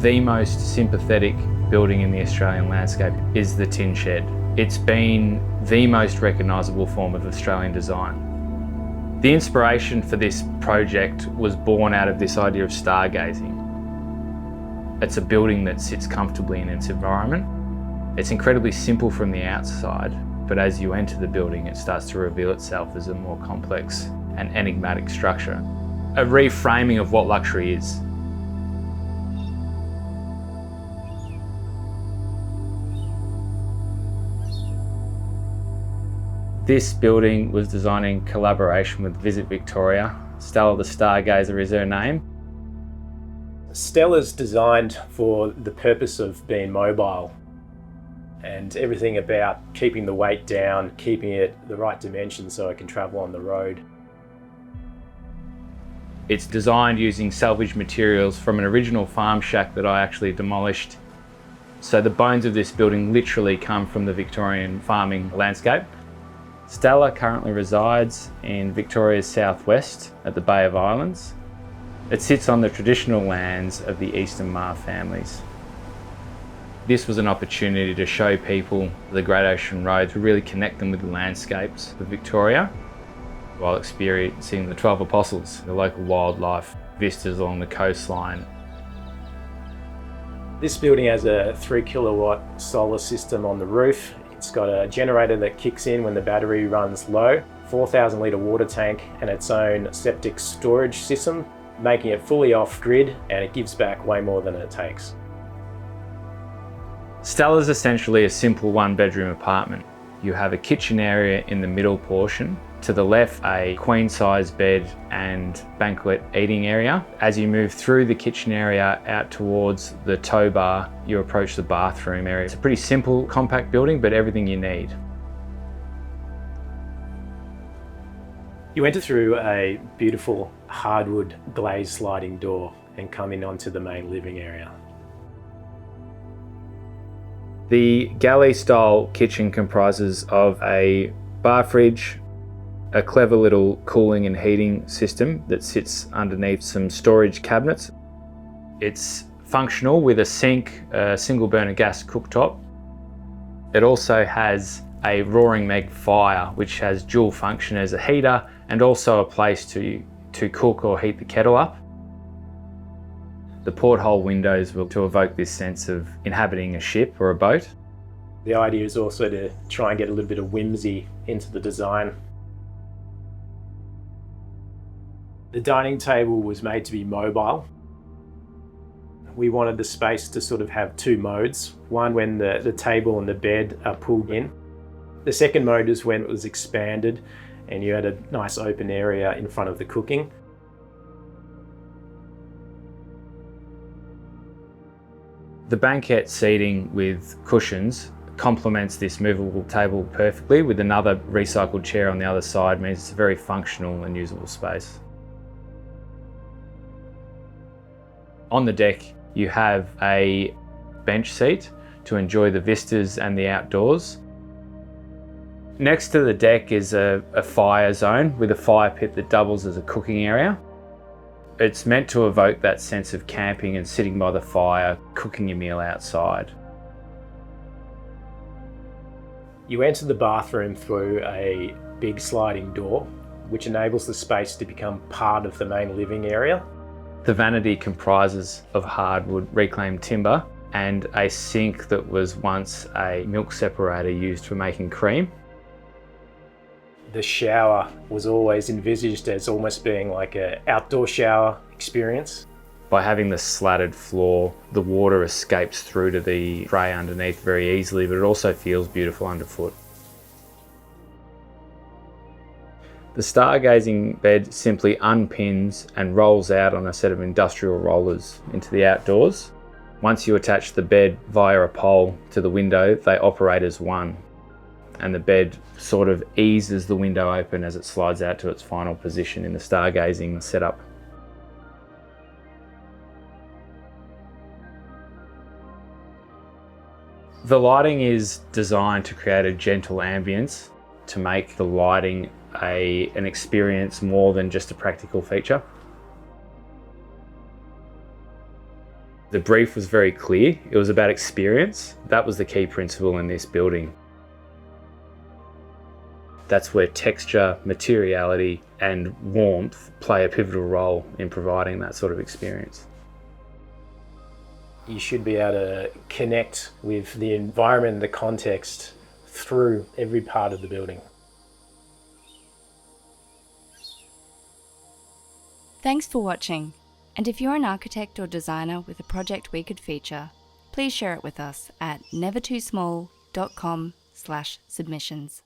the most sympathetic building in the Australian landscape is the tin shed. It's been the most recognisable form of Australian design. The inspiration for this project was born out of this idea of stargazing. It's a building that sits comfortably in its environment. It's incredibly simple from the outside, but as you enter the building, it starts to reveal itself as a more complex and enigmatic structure. A reframing of what luxury is. This building was designed in collaboration with Visit Victoria. Stella the Stargazer is her name. Stella's designed for the purpose of being mobile, and everything about keeping the weight down, keeping it the right dimension so it can travel on the road. It's designed using salvaged materials from an original farm shack that I actually demolished. So the bones of this building literally come from the Victorian farming landscape. Stella currently resides in Victoria's southwest at the Bay of Islands. It sits on the traditional lands of the Eastern Maar families. This was an opportunity to show people the Great Ocean Road, to really connect them with the landscapes of Victoria, while experiencing the 12 Apostles, the local wildlife, vistas along the coastline. This building has a 3 kilowatt solar system on the roof. It's got a generator that kicks in when the battery runs low, 4,000 litre water tank and its own septic storage system, making it fully off-grid, and it gives back way more than it takes. Stella's essentially a simple 1-bedroom apartment. You have a kitchen area in the middle portion. To the left, a queen-size bed and banquet eating area. As you move through the kitchen area out towards the tow bar, you approach the bathroom area. It's a pretty simple, compact building, but everything you need. You enter through a beautiful hardwood glazed sliding door and come in onto the main living area. The galley-style kitchen comprises of a bar fridge, a clever little cooling and heating system that sits underneath some storage cabinets. It's functional with a sink, a single burner gas cooktop. It also has a Roaring Meg fire, which has dual function as a heater and also a place to cook or heat the kettle up. The porthole windows will to evoke this sense of inhabiting a ship or a boat. The idea is also to try and get a little bit of whimsy into the design. The dining table was made to be mobile. We wanted the space to sort of have 2 modes. One when the table and the bed are pulled in. The second mode is when it was expanded and you had a nice open area in front of the cooking. The banquette seating with cushions complements this movable table perfectly, with another recycled chair on the other side means it's a very functional and usable space. On the deck, you have a bench seat to enjoy the vistas and the outdoors. Next to the deck is a fire zone with a fire pit that doubles as a cooking area. It's meant to evoke that sense of camping and sitting by the fire, cooking your meal outside. You enter the bathroom through a big sliding door, which enables the space to become part of the main living area. The vanity comprises of hardwood reclaimed timber and a sink that was once a milk separator used for making cream. The shower was always envisaged as almost being like an outdoor shower experience. By having the slatted floor, the water escapes through to the tray underneath very easily, but it also feels beautiful underfoot. The stargazing bed simply unpins and rolls out on a set of industrial rollers into the outdoors. Once you attach the bed via a pole to the window, they operate as one, and the bed sort of eases the window open as it slides out to its final position in the stargazing setup. The lighting is designed to create a gentle ambience, to make the lighting an experience more than just a practical feature. The brief was very clear. It was about experience. That was the key principle in this building. That's where texture, materiality, and warmth play a pivotal role in providing that sort of experience. You should be able to connect with the environment and the context through every part of the building. Thanks for watching. And if you're an architect or designer with a project we could feature, please share it with us at nevertoosmall.com/submissions.